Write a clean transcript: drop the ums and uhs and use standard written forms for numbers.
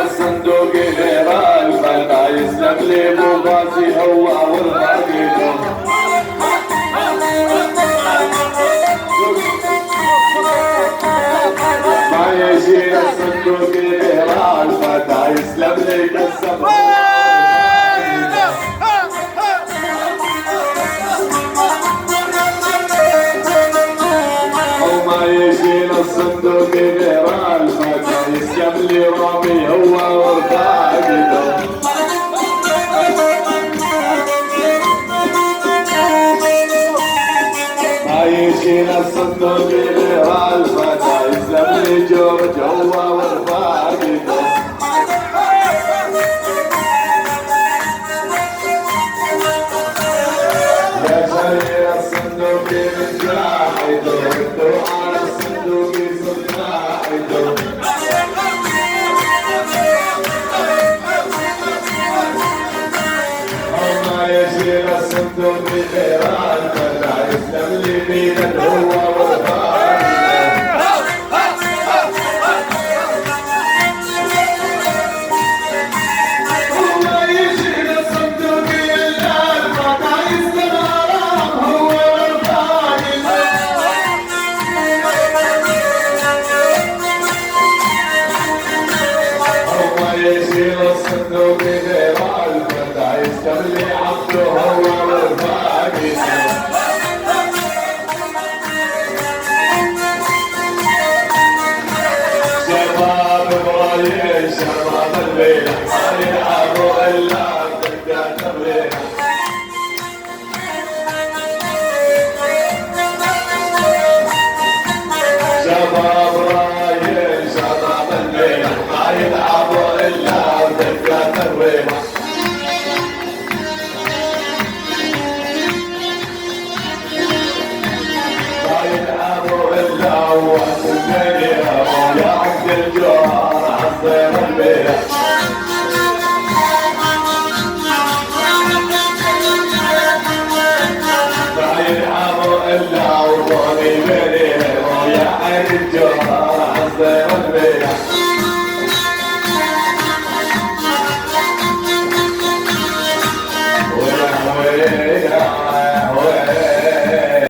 الصندوق غير البلد وما يجي للصندوق غير الفتى يسلم لي رامي هو ورفاقته ما يجي للصندوق غير الفتى يسلم لي جورج هو ورفاقته يا شرير الصندوق من جاحده على الصندوق صداحده وما يشيل الصندوق غير الفتى يسلم لي بيدك هو وفاقده وما يشيل الصندوق إلا الفتى يسلم غرام هو وفاقده وما يشيل الصندوق غير الفتى يسلم لي عبده هو وفاقده شباب ابراهيم شباب الليل ما يلعبوا الا بدقات الريح شباب ابراهيم شباب الليل ما يلعبوا الا بدقات الريح ما يلعبوا الا وقت الليل